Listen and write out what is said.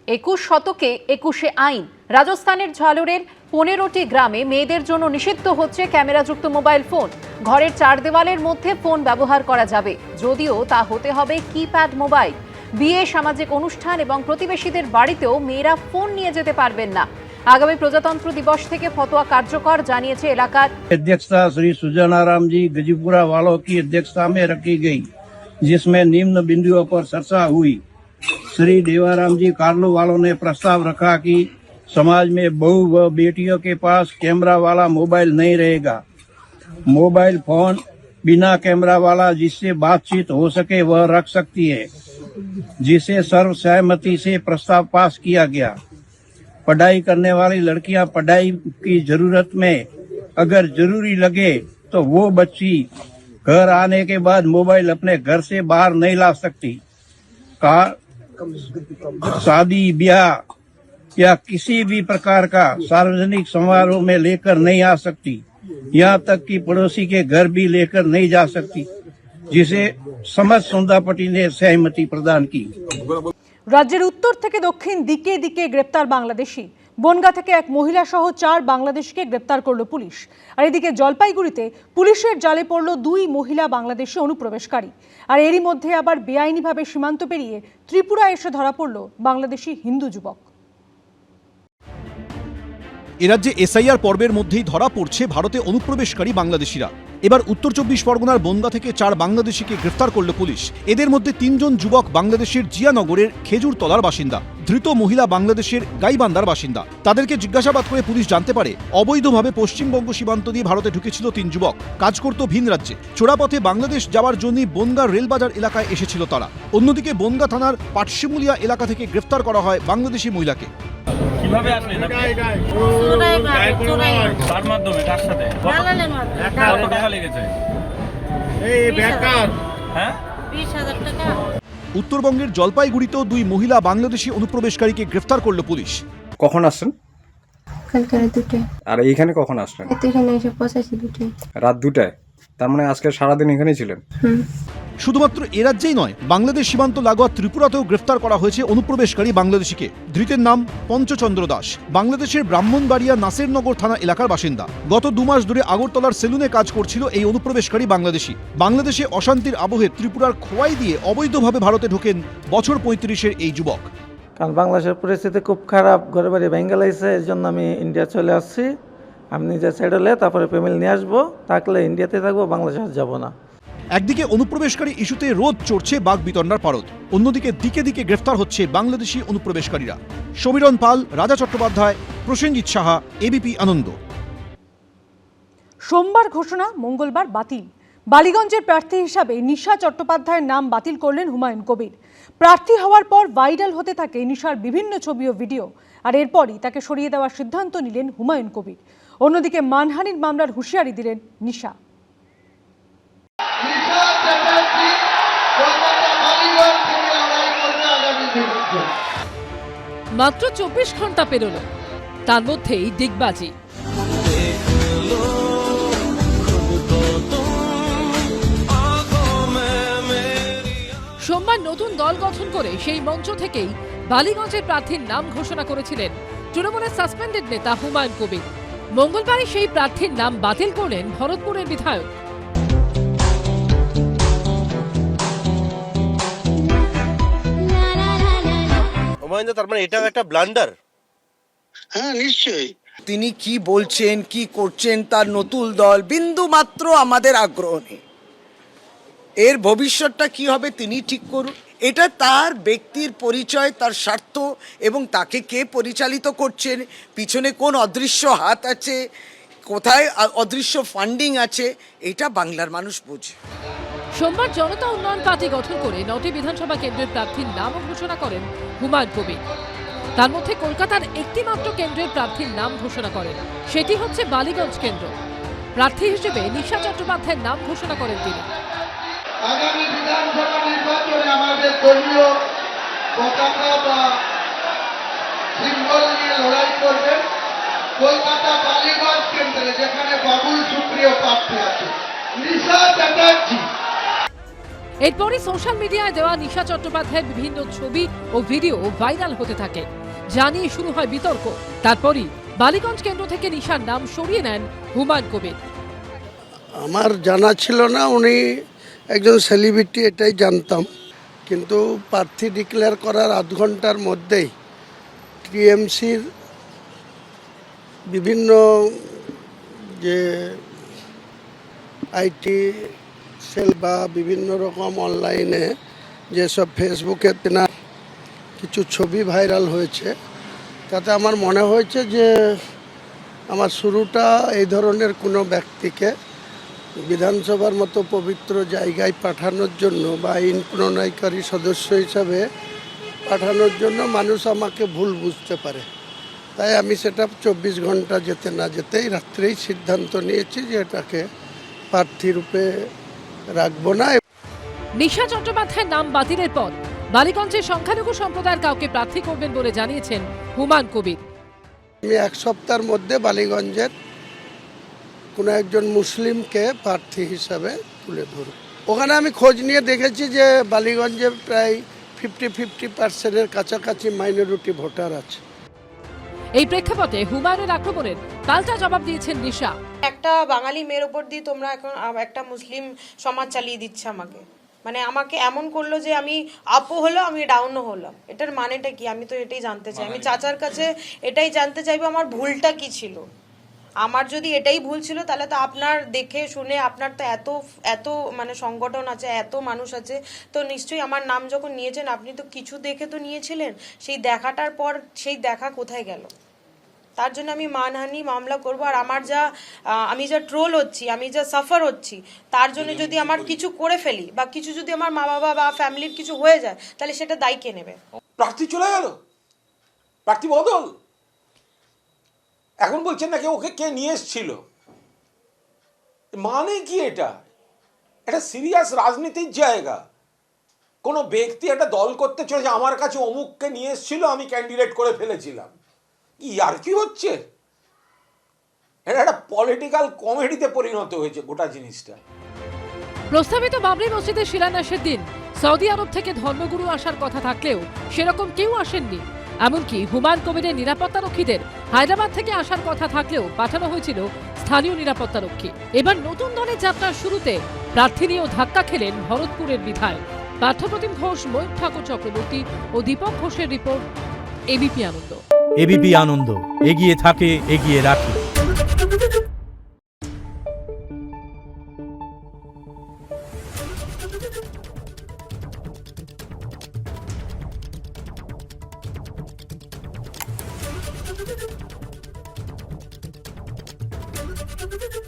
21 শতকে 21 আইন। রাজস্থানের ঝালরের 15টি গ্রামে মেয়েদের জন্য নিষিদ্ধ হচ্ছে ক্যামেরাযুক্ত মোবাইল ফোন। ঘরের চার দেওয়ালের মধ্যে ফোন ব্যবহার করা যাবে, যদিও তা হতে হবে কিপ্যাড মোবাইল। বিয়ে, সামাজিক অনুষ্ঠান এবং প্রতিবেশীদের বাড়িতেও মেয়েরা ফোন নিয়ে যেতে পারবেন না। आगामी प्रजातंत्र दिवस থেকে ফতোয়া কার্যকর, জানিয়েছে এলাকার अध्यक्षता श्री सुजानाराम जी गजीपुरा वालों की अध्यक्षता में रखी गई, जिसमें निम्न बिंदुओं पर चर्चा हुई। श्री देवाराम जी कार्लो वालों ने प्रस्ताव रखा कि समाज में बहू व बेटियों के पास कैमरा वाला मोबाइल नहीं रहेगा। मोबाइल फोन बिना कैमरा वाला जिससे बातचीत हो सके वह रख सकती है, जिसे सर्वसहमति से प्रस्ताव पास किया गया। पढ़ाई करने वाली लड़कियां पढ़ाई की जरूरत में अगर जरूरी लगे तो वो बच्ची घर आने के बाद मोबाइल अपने घर से बाहर नहीं ला सकती। शादी, ब्याह या किसी भी प्रकार का सार्वजनिक समारोह में लेकर नहीं आ सकती। यहाँ तक कि पड़ोसी के घर भी लेकर नहीं जा सकती, जिसे समझ सुंदापटी ने सहमति प्रदान की। রাজ্যের উত্তর থেকে দক্ষিণ দিকে দিকে গ্রেপ্তার বাংলাদেশি। বনগাঁ থেকে এক মহিলা সহ 4 বাংলাদেশিকে গ্রেপ্তার করল পুলিশ। আর এদিকে জলপাইগুড়িতে পুলিশের জালে পড়ল 2 মহিলা বাংলাদেশি অনুপ্রবেশকারী। আর এরই মধ্যে আবার বেআইনিভাবে সীমান্ত পেরিয়ে ত্রিপুরা এসে ধরা পড়ল বাংলাদেশি হিন্দু যুবক। এ রাজ্যে এসআইআর পর্বের মধ্যেই ধরা পড়ছে ভারতে অনুপ্রবেশকারী বাংলাদেশিরা। এবার উত্তর 24 পরগনার বনগাঁ থেকে 4 বাংলাদেশিকে গ্রেফতার করল পুলিশ। এদের মধ্যে 3 জন যুবক বাংলাদেশের জিয়ানগরের খেজুরতলার বাসিন্দা, ধৃত মহিলা বাংলাদেশের গাইবান্ধার বাসিন্দা। তাদেরকে জিজ্ঞাসাবাদ করে পুলিশ জানতে পারে অবৈধভাবে পশ্চিমবঙ্গ সীমান্ত দিয়ে ভারতে ঢুকেছিল 3 যুবক। কাজ করত ভিন রাজ্যে। চোরাপথে বাংলাদেশ যাওয়ার জন্য বনগাঁ রেলবাজার এলাকায় এসেছিল তারা। অন্যদিকে বনগাঁ থানার পাটশিমুলিয়া এলাকা থেকে গ্রেফতার করা হয় বাংলাদেশি মহিলাকে। কিভাবে আসলেন তার মাধ্যমে কার সাথে কত টাকা লেগেছে? হ্যাঁ, 20,000 টাকা। উত্তরবঙ্গের জলপাইগুড়িতেও 2 মহিলা বাংলাদেশি অনুপ্রবেশকারীকে গ্রেফতার করল পুলিশ। কখন আসছেন? কালকে রাত 2টায়। আর এইখানে কখন আসলেন? এখানে এসে পৌঁছাইছি 2টায়। রাত 2টায়? তার মানে আজকে সারাদিন এখানেই ছিলেন? শুধুমাত্র এ রাজ্যেই নয়, বাংলাদেশ সীমান্ত লাগোয়া ত্রিপুরাতেও গ্রেফতার করা হয়েছে অনুপ্রবেশকারী বাংলাদেশিকে। ধৃতের নাম পঞ্চচন্দ্র দাস, বাংলাদেশের ব্রাহ্মণবাড়িয়া নাসেরনগর থানা এলাকার বাসিন্দা। গত 2 মাস ধরে আগরতলার সেলুনে কাজ করছিল এই অনুপ্রবেশকারী বাংলাদেশি। বাংলাদেশে অশান্তির আবহে ত্রিপুরার খোয়াই দিয়ে অবৈধভাবে ভারতে ঢোকেন বছর 35-এর এই যুবক। কারণ বাংলাদেশের পরিস্থিতি খুব খারাপ, ঘরে বাড়ি ভেঙে লাগছে, এর জন্য আমি ইন্ডিয়া চলে আসছি। আমি নিজে সেটেল হয়ে তারপরে ফ্যামিলি নিয়ে আসবো, থাকলে ইন্ডিয়াতে থাকবো, বাংলাদেশে যাব না। একদিকে অনুপ্রবেশকারী ইস্যুতে রোদ চড়ছে বাগবিতণ্ডার পারদ, অন্যদিকে দিকে দিকে গ্রেফতার হচ্ছে বাংলাদেশি অনুপ্রবেশকারীরা। সমীরণ পাল, রাজা চট্টোপাধ্যায়, প্রসেনজিৎ সাহা, এবিপি আনন্দ। সোমবার ঘোষণা, মঙ্গলবার বাতিল। বালিগঞ্জের প্রার্থী হিসাবে নিশা চট্টোপাধ্যায়ের নাম বাতিল করলেন হুমায়ুন কবির। প্রার্থী হওয়ার পর ভাইরাল হতে থাকে নিশার বিভিন্ন ছবি ও ভিডিও, আর এরপরই তাকে সরিয়ে দেওয়ার সিদ্ধান্ত নিলেন হুমায়ুন কবির। অন্যদিকে মানহানির মামলার হুঁশিয়ারি দিলেন নিশা। মাত্র 24 ঘন্টা পেরোলো, তার মধ্যেই ডিগবাজি। সোমবার নতুন দল গঠন করে সেই মঞ্চ থেকেই বালিগঞ্জের প্রার্থীর নাম ঘোষণা করেছিলেন তৃণমূলের সাসপেন্ডেড নেতা হুমায়ুন কবির। মঙ্গলবারই সেই প্রার্থীর নাম বাতিল করলেন ভরতপুরের বিধায়ক। তার মানে এটা একটা ব্লান্ডার। হ্যাঁ, নিশ্চয়ই। তিনি কি বলছেন, কি করছেন, তার নতুন দল বিন্দু মাত্র আমাদের আগ্রহ নেই। এর ভবিষ্যৎটা কি হবে তিনি ঠিক করুন। এটা তার ব্যক্তির পরিচয়, তার স্বার্থ এবং তাকে কে পরিচালিত করছেন, পিছনে কোন অদৃশ্য হাত আছে, কোথায় অদৃশ্য ফান্ডিং আছে, এটা বাংলার মানুষ বোঝে। সোমবার জনতা উন্নয়ন পার্টি গঠন করে 9টি বিধানসভা কেন্দ্রের প্রার্থীর নাম ঘোষণা করেন হুমায়ুন কবির। তার মধ্যে কলকাতার একটি মাত্র কেন্দ্রের প্রার্থীর নাম ঘোষণা করেন, সেটি হচ্ছে বালিগঞ্জ কেন্দ্র। প্রার্থী হিসেবে নিশা চট্টোপাধ্যায়ের নাম ঘোষণা করেন তিনি। আগামী বিধানসভা নির্বাচনে আমাদের দলীয় পতাকা বা সিম্বল নিয়ে লড়াই করবেন কলকাতা বালিগঞ্জ কেন্দ্রে, যেখানে বাবুল সুপ্রিয় প্রার্থী আছে, নিশা চ্যাটার্জি। এরপরই সোশ্যাল মিডিয়ায় দেওয়া নিশা চট্টোপাধ্যায়ের বিভিন্ন ছবি ও ভিডিও ভাইরাল হতে থাকে, যা নিয়ে শুরু হয় বিতর্ক। তারপরই বালিগঞ্জ কেন্দ্র থেকে নিশার নাম সরিয়ে নেন হুমায়ুন কবির। আমার জানা ছিল না উনি একজন সেলিব্রিটি, এটাই জানতাম। কিন্তু প্রার্থী ডিক্লেয়ার করার আধ ঘন্টার মধ্যেই টিএমসির বিভিন্ন যে আইটি সেল বা বিভিন্ন রকম অনলাইনে যেসব ফেসবুকে তেনার কিছু ছবি ভাইরাল হয়েছে, তাতে আমার মনে হয়েছে যে আমার শুরুটা এই ধরনের কোনো ব্যক্তিকে বিধানসভার মতো পবিত্র জায়গায় পাঠানোর জন্য বা আইন প্রণয়নকারী সদস্য হিসাবে পাঠানোর জন্য মানুষ আমাকে ভুল বুঝতে পারে। তাই আমি সেটা 24 ঘন্টা যেতে না যেতেই রাত্রেই সিদ্ধান্ত নিয়েছি যে এটাকে প্রার্থী রূপে রাখবো না। নিশা চট্টোপাধ্যায়ের নাম বাতিলের পর বালিগঞ্জের সংখ্যালঘু সম্প্রদায়ের কাউকে প্রার্থী করবেন বলে জানিয়েছেন হুমায়ুন কবির। আমি 1 সপ্তাহের মধ্যে বালিগঞ্জের কোনো একজন মুসলিমকে প্রার্থী হিসাবে তুলে ধরব। ওখানে আমি খোঁজ নিয়ে দেখেছি যে বালিগঞ্জে প্রায় 50-50% কাছাকাছি মাইনরিটি ভোটার আছে। এই প্রেক্ষাপটে হুমায়ুনের আক্রমণের পাল্টা জবাব দিয়েছেন নিশা। একটা বাঙালি মেয়ের ওপর দিয়ে তোমরা এখন একটা মুসলিম সমাজ চালিয়ে দিচ্ছে আমাকে, মানে আমাকে এমন করলো যে আমি আপও হলো আমি ডাউনও হলাম। এটার মানেটা কি আমি তো এটাই জানতে চাই। আমি চাচার কাছে এটাই জানতে চাইবো আমার ভুলটা কি ছিল। আমার যদি এটাই ভুল ছিল তাহলে তো আপনার দেখে শুনে আপনার তো এত মানে সংগঠন আছে, এত মানুষ আছে, তো নিশ্চয়ই আমার নাম যখন নিয়েছেন আপনি তো কিছু দেখে তো নিয়েছিলেন। সেই দেখাটার পর সেই দেখা কোথায় গেল? তার জন্য আমি মানহানি মামলা করব। আর আমার আমি যা ট্রোল হচ্ছি, আমি যা সাফার হচ্ছি, তার জন্য যদি আমার কিছু করে ফেলি বা কিছু যদি আমার মা বাবা বা ফ্যামিলির কিছু হয়ে যায় তাহলে সেটা দায়ী কে নেবে? প্রার্থী চলে গেল, প্রার্থী বদল, এখন বলছেন নাকি ওকে কে নিয়ে এসেছিল। মানে কি এটা? এটা সিরিয়াস রাজনীতির জায়গা। কোনো ব্যক্তি একটা দল করতে চলেছে, আমার কাছে অমুককে নিয়ে এসেছিল, আমি ক্যান্ডিডেট করে ফেলেছিলাম। কি আর কি হচ্ছে? এটা একটা পলিটিক্যাল কমেডিতে পরিণত হয়েছে গোটা জিনিসটা। প্রস্তাবিত বাবরি মসজিদের শিলান্যাসের দিন সৌদি আরব থেকে ধর্মগুরু আসার কথা থাকলেও সেরকম কেউ আসেননি। এমনকি হুমায়ুন কবিরের নিরাপত্তারক্ষীদের হায়দ্রাবাদ থেকে আসার কথা থাকলেও পাঠানো হয়েছিল স্থানীয় নিরাপত্তারক্ষী। এবার নতুন দলের যাত্রার শুরুতে প্রার্থী নিয়েও ধাক্কা খেলেন ভরতপুরের বিধায়ক। পার্থপ্রতিম ঘোষ, ময়ূর ঠাকুর চক্রবর্তী ও দীপক ঘোষের রিপোর্ট, এবিপি আনন্দ। এবিপি আনন্দ, এগিয়ে থাকে, এগিয়ে রাখে। Thank you.